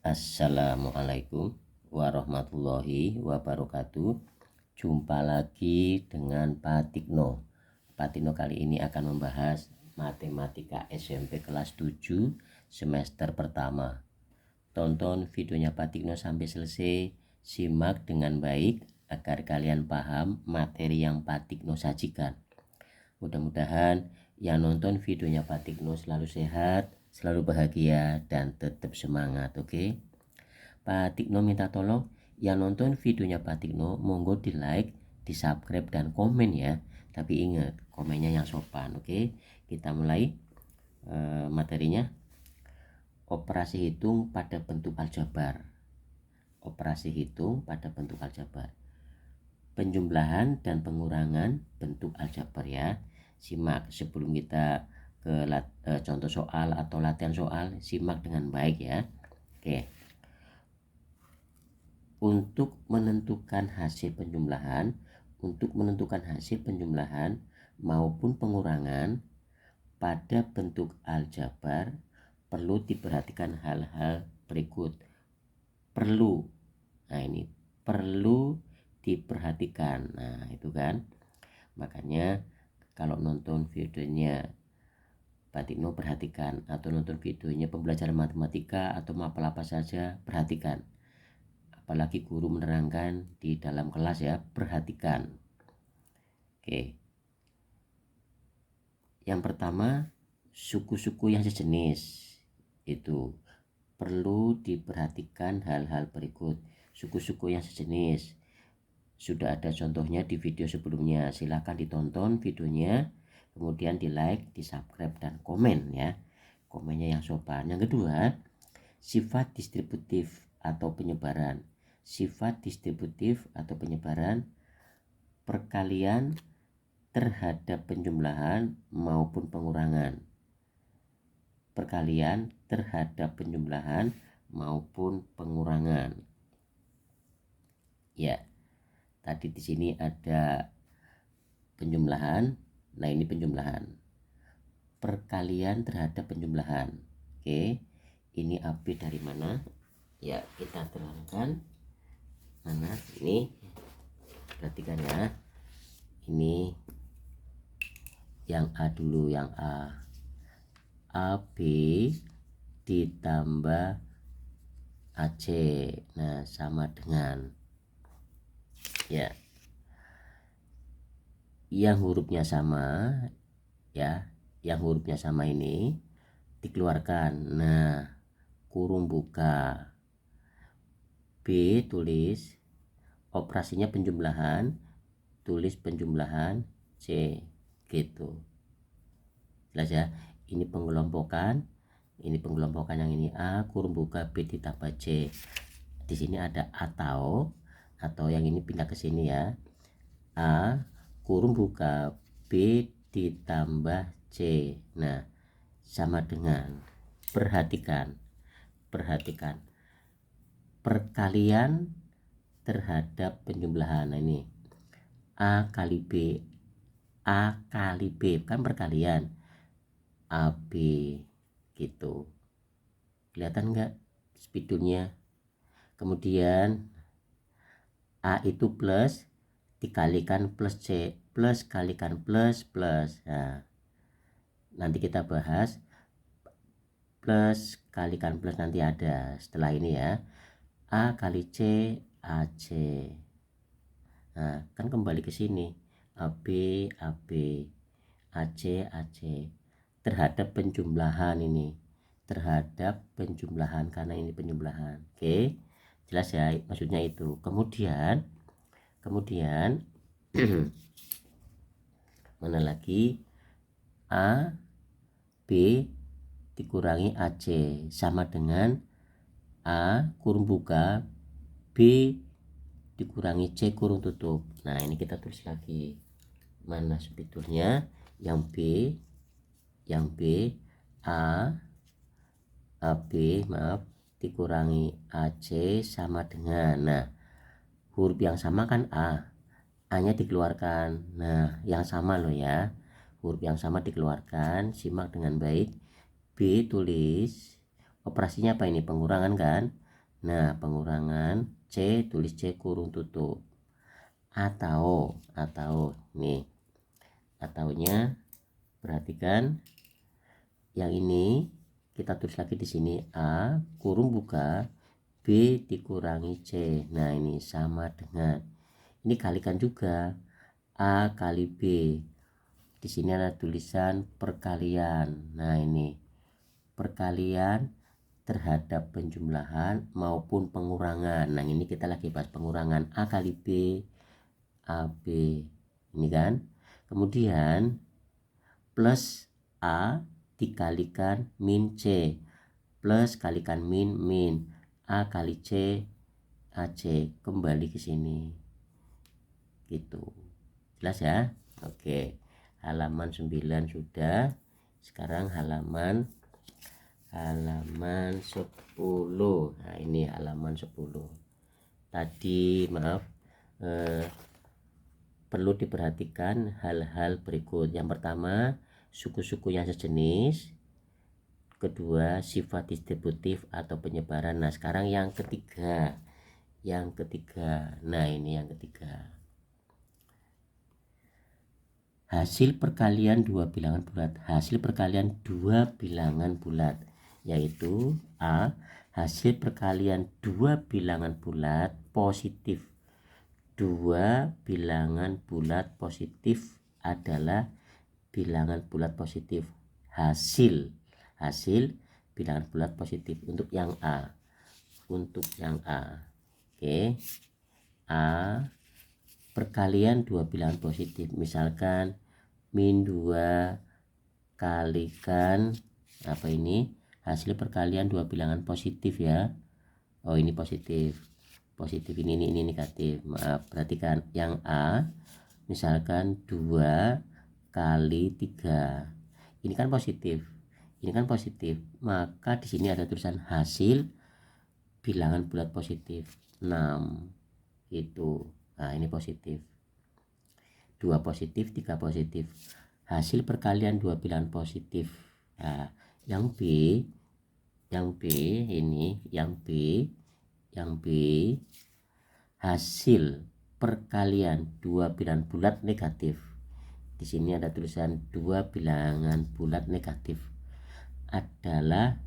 Assalamualaikum warahmatullahi wabarakatuh. Jumpa lagi dengan Pak Tikno. Pak Tikno kali ini akan membahas matematika SMP kelas 7 semester pertama. Tonton videonya Pak Tikno sampai selesai, simak dengan baik agar kalian paham materi yang Pak Tikno sajikan. Mudah-mudahan yang nonton videonya Pak Tikno selalu sehat, selalu bahagia, dan tetap semangat. Oke? Pak Tikno minta tolong yang nonton videonya Pak Tikno monggo di like, di subscribe, dan komen ya. Tapi ingat, komennya yang sopan. Oke? Kita mulai materinya. Operasi hitung pada bentuk aljabar. Operasi hitung pada bentuk aljabar. Penjumlahan dan pengurangan bentuk aljabar ya. Simak sebelum kita ke contoh soal atau latihan soal, simak dengan baik ya. Oke. Untuk menentukan hasil penjumlahan maupun pengurangan pada bentuk aljabar perlu diperhatikan hal-hal berikut. Perlu. Nah, ini perlu diperhatikan. Nah, itu kan. Makanya kalau nonton videonya Pak Tikno perhatikan, atau nonton videonya pembelajaran matematika atau mapel apa saja perhatikan. Apalagi guru menerangkan di dalam kelas ya, perhatikan. Oke. Yang pertama, suku-suku yang sejenis itu perlu diperhatikan hal-hal berikut. Suku-suku yang sejenis sudah ada contohnya di video sebelumnya, silahkan ditonton videonya, kemudian di like, di subscribe, dan komen ya, komennya yang sopan. Yang kedua, sifat distributif atau penyebaran. Sifat distributif atau penyebaran perkalian terhadap penjumlahan maupun pengurangan. Perkalian terhadap penjumlahan maupun pengurangan. Ya. Tadi di sini ada penjumlahan. Nah, ini penjumlahan. Perkalian terhadap penjumlahan. Oke. Ini AB dari mana? Ya, kita terangkan. Mana? Ini. Perhatikan ya. Ini yang A dulu, yang A. AB ditambah AC. Nah, sama dengan ya, yang hurufnya sama ya, yang hurufnya sama ini dikeluarkan. Nah, kurung buka, B tulis operasinya penjumlahan, tulis penjumlahan, C gitu. Jelas ya. Ini pengelompokan, yang ini A, kurung buka, B ditambah C. Di sini ada atau yang ini pindah ke sini ya, A kurung buka B ditambah C. Nah, sama dengan, perhatikan perkalian terhadap penjumlahan. Nah, ini A kali B kan perkalian, AB gitu. Kelihatan enggak spidolnya? Kemudian A itu plus dikalikan plus C, plus kalikan plus. Nah, nanti kita bahas plus kalikan plus, nanti ada setelah ini ya. A kali C, AC. Nah, kan kembali ke sini, AB, AC, terhadap penjumlahan ini, karena ini penjumlahan. Oke, jelas ya, maksudnya itu. Kemudian mana lagi, A B dikurangi AC sama dengan A kurung buka B dikurangi C kurung tutup. Nah, ini kita tulis lagi, mana spidolnya, yang B A AB dikurangi AC sama dengan, nah, huruf yang sama kan A nya dikeluarkan. Nah, yang sama loh ya, huruf yang sama dikeluarkan. Simak dengan baik. B tulis operasinya apa ini, pengurangan kan, Nah, pengurangan C, tulis C kurung tutup. Atau nih, ataunya perhatikan yang ini kita tulis lagi di sini, A kurung buka B dikurangi C. Nah, ini sama dengan, ini kalikan juga, A kali B. Di sini ada tulisan perkalian. Nah, ini perkalian terhadap penjumlahan maupun pengurangan. Nah, ini kita lagi bahas pengurangan, A kali B, AB. Ini kan. Kemudian plus A dikalikan min C, plus kalikan min A kali C, AC. Kembali ke sini. Gitu. Jelas ya? Oke. Halaman 9 sudah. Sekarang halaman 10. Nah, ini halaman 10. Tadi maaf, perlu diperhatikan hal-hal berikut. Yang pertama, suku-suku yang sejenis. Kedua, sifat distributif atau penyebaran. Nah, sekarang yang ketiga. Nah, ini yang ketiga. Hasil perkalian dua bilangan bulat. Hasil perkalian dua bilangan bulat, yaitu A. Hasil perkalian dua bilangan bulat positif. Dua bilangan bulat positif adalah bilangan bulat positif. Hasil bilangan bulat positif untuk yang A. Oke. A perkalian dua bilangan positif, misalkan min 2 kalikan apa ini, hasil perkalian dua bilangan positif ya. Oh, ini positif ini negatif, maaf. Perhatikan yang A, misalkan 2 kali 3, ini kan positif, maka di sini ada tulisan hasil bilangan bulat positif 6 gitu. Nah, ini positif, 2 positif, 3 positif, hasil perkalian dua bilangan positif. Nah, yang B ini, yang B hasil perkalian dua bilangan bulat negatif. Di sini ada tulisan dua bilangan bulat negatif adalah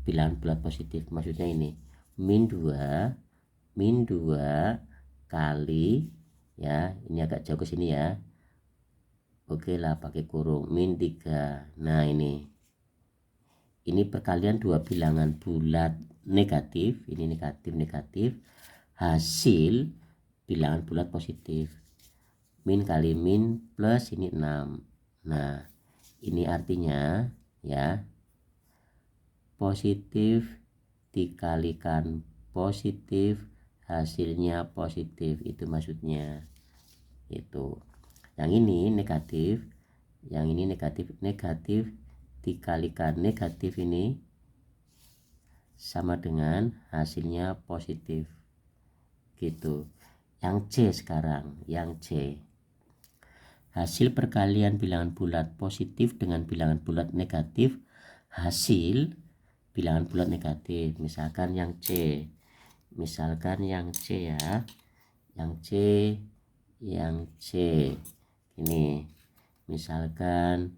bilangan bulat positif. Maksudnya ini min 2 kali ya, ini agak jauh ke sini ya. Oke lah, pakai kurung, min 3. Nah, ini perkalian dua bilangan bulat negatif, ini negatif, hasil bilangan bulat positif. Min kali min plus ini 6. Nah, ini artinya ya, positif dikalikan positif hasilnya positif, itu maksudnya. Itu yang ini negatif, negatif dikalikan negatif, ini sama dengan hasilnya positif gitu. Yang C sekarang, yang C, hasil perkalian bilangan bulat positif dengan bilangan bulat negatif, hasil bilangan bulat negatif. Misalkan yang C ya, yang C ini, misalkan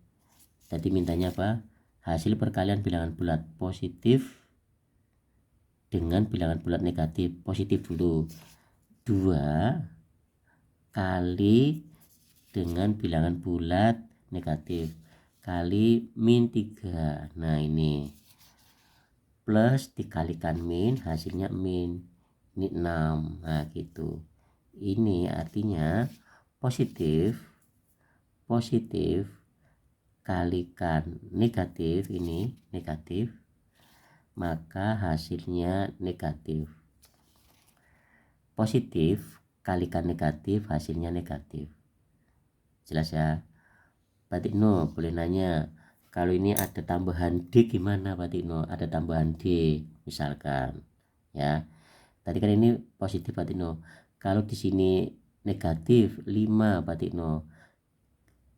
tadi mintanya apa, hasil perkalian bilangan bulat positif dengan bilangan bulat negatif. Positif dulu, 2 kali dengan bilangan bulat negatif kali min 3. Nah, ini plus dikalikan min, hasilnya min, ini 6. Nah, gitu. Ini artinya positif kalikan negatif, ini negatif, maka hasilnya negatif. Positif kalikan negatif, hasilnya negatif. Jelas ya? Pak Tikno boleh nanya, kalau ini ada tambahan D gimana Pak Tikno? Ada tambahan D misalkan ya. Tadi kan ini positif Pak Tikno. Kalau di sini negatif 5 Pak Tikno,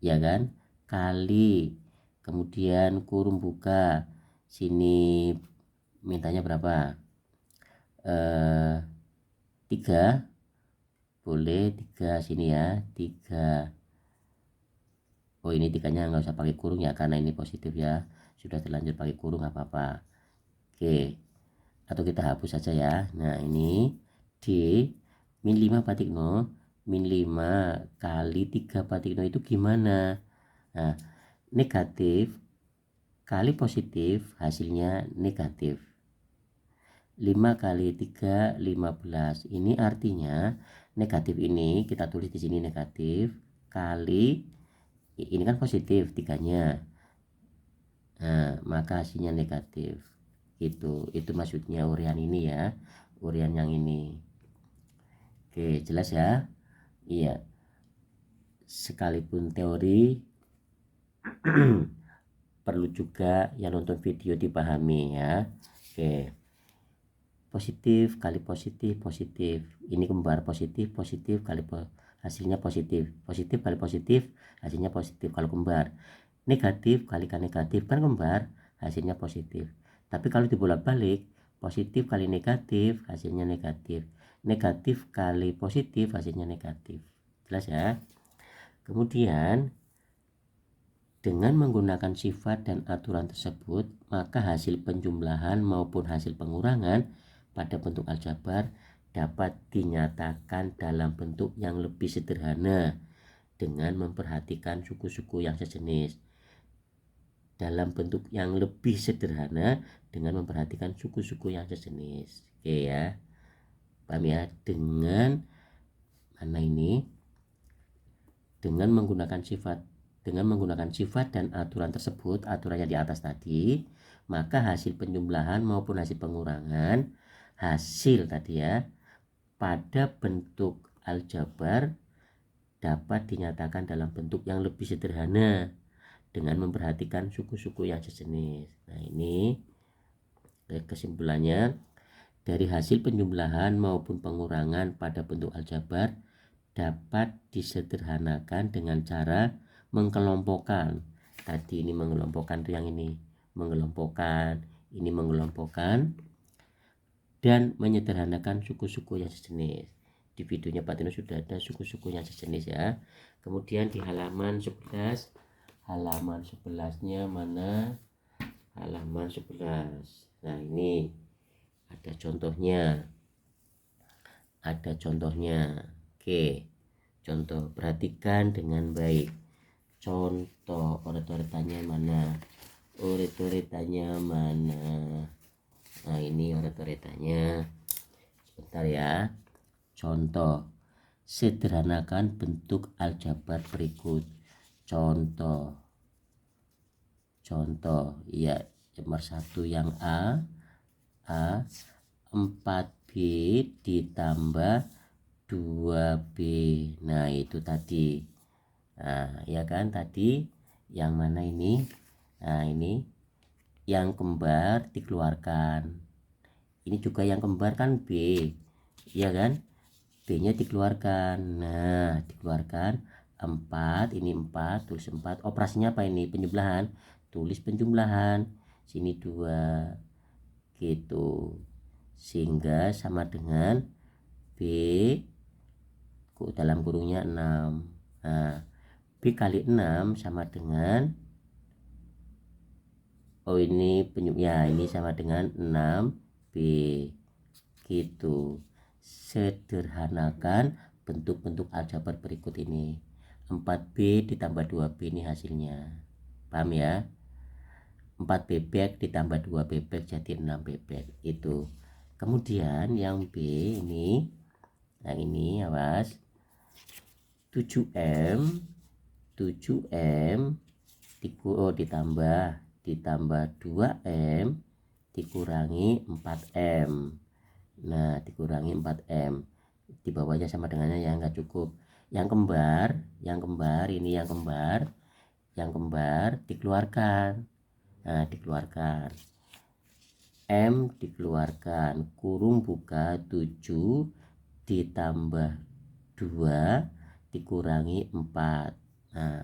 ya kan? Kali, kemudian kurung buka, sini mintanya berapa? 3 boleh 3 sini ya, 3. Oh ini 3-nya nggak usah pakai kurung ya, karena ini positif ya, sudah terlanjur pakai kurung nggak apa-apa. Oke, atau kita hapus saja ya. Nah ini D min 5 batik 0, min 5 kali 3 batik 0 itu gimana? Nah, negatif kali positif hasilnya negatif. 5 kali 3 15. Ini artinya negatif ini kita tulis di sini negatif kali ini kan positif 3-nya. Nah, maka hasilnya negatif. Itu maksudnya urian ini ya. Urian yang ini. Oke, jelas ya? Iya. Sekalipun teori perlu juga yang nonton video dipahami ya. Oke. Positif kali positif positif, ini kembar positif positif kali hasilnya positif, positif kali positif hasilnya positif. Kalau kembar negatif kali negatif kan kembar hasilnya positif. Tapi kalau dibolak-balik positif kali negatif hasilnya negatif, negatif kali positif hasilnya negatif. Jelas ya? Kemudian dengan menggunakan sifat dan aturan tersebut, maka hasil penjumlahan maupun hasil pengurangan pada bentuk aljabar dapat dinyatakan dalam bentuk yang lebih sederhana dengan memperhatikan suku-suku yang sejenis. Dalam bentuk yang lebih sederhana dengan memperhatikan suku-suku yang sejenis. Oke ya, paham ya? Dengan mana ini? Dengan menggunakan sifat dan aturan tersebut, aturannya di atas tadi, maka hasil penjumlahan maupun hasil pengurangan hasil tadi ya pada bentuk aljabar dapat dinyatakan dalam bentuk yang lebih sederhana dengan memperhatikan suku-suku yang sejenis. Nah ini kesimpulannya, dari hasil penjumlahan maupun pengurangan pada bentuk aljabar dapat disederhanakan dengan cara mengelompokkan. Tadi ini mengelompokkan itu yang ini mengelompokkan, ini mengelompokkan dan menyederhanakan suku-suku yang sejenis. Di videonya Pak Tino sudah ada suku-suku yang sejenis ya. Kemudian di halaman 11, halaman 11-nya mana? Halaman 11. Nah ini ada contohnya. Oke, contoh, perhatikan dengan baik. Contoh, oret-oretannya mana? Nah ini oret-oretannya. Sebentar ya. Contoh, sederhanakan bentuk aljabar berikut. Contoh, ya, nomor 1 yang A 4B ditambah 2B. Nah itu tadi. Nah ya kan tadi yang mana ini? Nah ini yang kembar dikeluarkan, ini juga yang kembar kan B, iya kan, B nya dikeluarkan. Nah dikeluarkan 4, ini 4, tulis 4. Operasinya apa ini? Penjumlahan, tulis penjumlahan, sini 2 gitu, sehingga sama dengan B dalam kurungnya 6. Nah B kali 6 sama dengan, oh ini ya ini sama dengan 6B gitu. Sederhanakan bentuk-bentuk aljabar berikut ini. 4B ditambah 2B ini hasilnya, paham ya? 4 bebek ditambah 2 bebek jadi 6 bebek itu. Kemudian yang B ini, yang ini awas, 7M ditambah 2M dikurangi 4M. Nah dikurangi 4M, di bawahnya sama dengannya ya, nggak cukup. Yang kembar ini yang kembar dikeluarkan. Nah dikeluarkan, M dikeluarkan, kurung buka 7 ditambah 2 dikurangi 4. Nah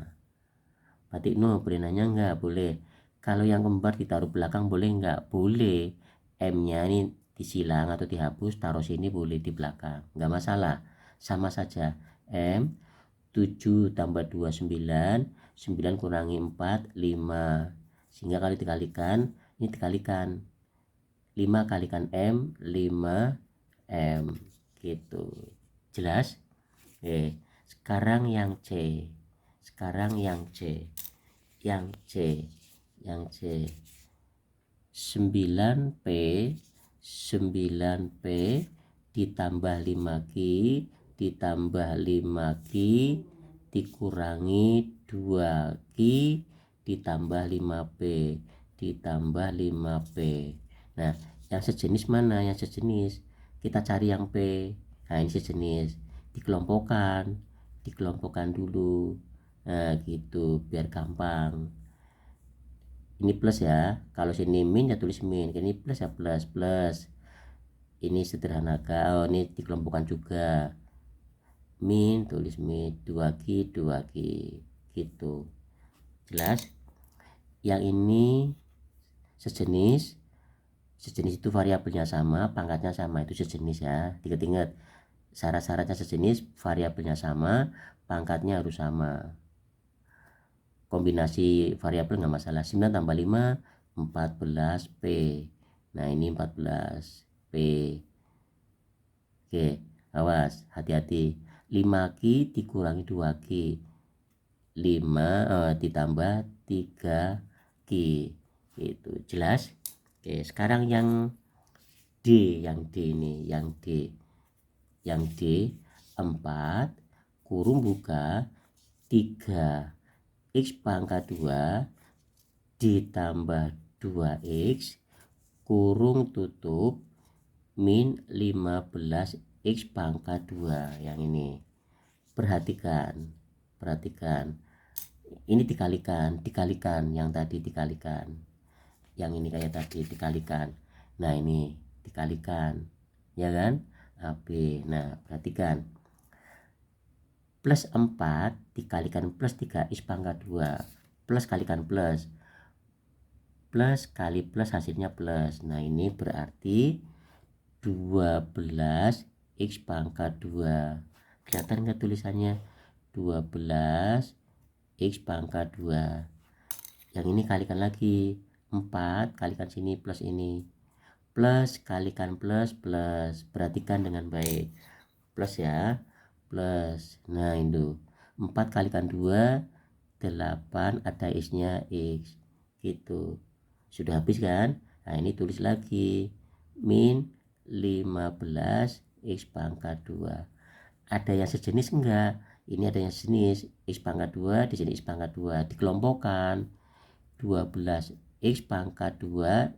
Pak Tikno boleh nanya nggak? Boleh. Kalau yang kembar ditaruh belakang boleh nggak? Boleh. M nya ini disilang atau dihapus, taruh sini boleh di belakang, nggak masalah, sama saja. M 7 tambah 2 9, 9 kurangi 4 5, sehingga kalau dikalikan ini dikalikan 5 kalikan M 5 M gitu. Jelas? Oke, sekarang yang C, yang C 9P ditambah 5Q ditambah 5Q dikurangi 2Q ditambah 5P ditambah 5P. Nah, yang sejenis mana? Yang sejenis kita cari yang P. Nah, ini sejenis, dikelompokkan dulu. Nah, gitu biar gampang. Ini plus ya, kalau sini min ya tulis min, ini plus ya plus. Ini sederhanakan, oh ini dikelompokkan juga, min tulis min, 2Q gitu. Jelas? Yang ini sejenis itu variabelnya sama, pangkatnya sama, itu sejenis ya. Ingat syarat-syaratnya sejenis, variabelnya sama, pangkatnya harus sama. Kombinasi variabel nggak masalah. 9 tambah 5 14P. Nah, ini 14P. Oke, awas, hati-hati. 5Q dikurangi 2Q, 5 ditambah 3Q. Itu jelas? Oke, sekarang yang D, ini, yang D 4 kurung buka 3x pangkat 2 ditambah 2x kurung tutup min 15x pangkat 2. Yang ini perhatikan, ini dikalikan yang tadi, dikalikan yang ini kayak tadi dikalikan. Nah, ini dikalikan ya kan, AB. Nah, perhatikan, plus 4 dikalikan plus 3x pangkat 2, plus kalikan plus kali plus hasilnya plus. Nah, ini berarti 12x pangkat 2. Kelihatan nggak tulisannya? 12x pangkat 2. Yang ini kalikan lagi, 4 kalikan sini plus ini, plus kalikan plus. Perhatikan dengan baik, plus ya, plus. Nah, itu 4 kalikan 2 8, ada x nya x gitu. Sudah habis kan? Nah, ini tulis lagi min 15x pangkat 2. Ada yang sejenis enggak? Ini ada yang sejenis, x pangkat 2, di sini x pangkat 2, dikelompokkan 12x pangkat 2,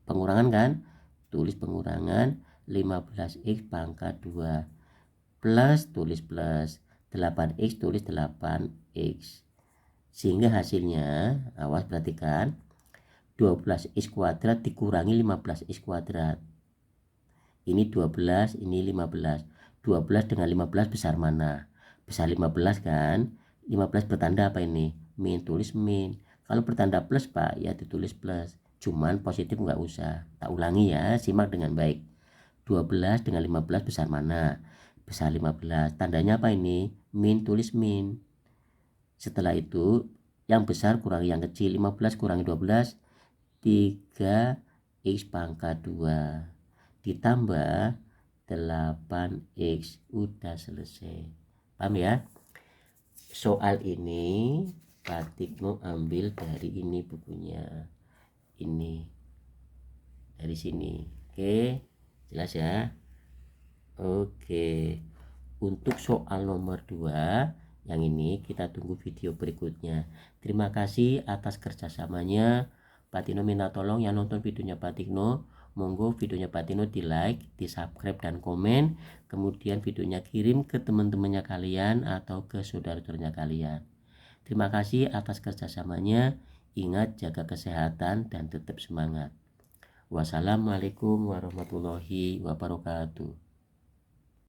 pengurangan kan, tulis pengurangan 15x pangkat 2, plus tulis plus, 8x tulis 8x, sehingga hasilnya, awas perhatikan, 12x kuadrat dikurangi 15x kuadrat. Ini 12, ini 15. 12 dengan 15 besar mana? Besar 15 kan? 15 bertanda apa ini? Min, tulis min. Kalau bertanda plus Pak, ya ditulis plus. Cuman positif nggak usah. Tak ulangi ya, simak dengan baik. 12 dengan 15 besar mana? Besar 15. Tandanya apa ini? Min, tulis min. Setelah itu, yang besar kurangi yang kecil. 15 kurangi 12, 3x pangkat 2 ditambah 8x. Udah selesai. Paham ya? Soal ini Pak Tikno ambil dari ini bukunya, ini dari sini. Oke, jelas ya? Oke, untuk soal nomor 2 yang ini kita tunggu video berikutnya. Terima kasih atas kerjasamanya. Pak Tino minta tolong yang nonton videonya Pak Tikno, monggo videonya Pak Tino di like, di subscribe dan komen, kemudian videonya kirim ke teman-temannya kalian atau ke saudara-saudaranya kalian. Terima kasih atas kerjasamanya. Ingat jaga kesehatan dan tetap semangat. Wassalamualaikum warahmatullahi wabarakatuh.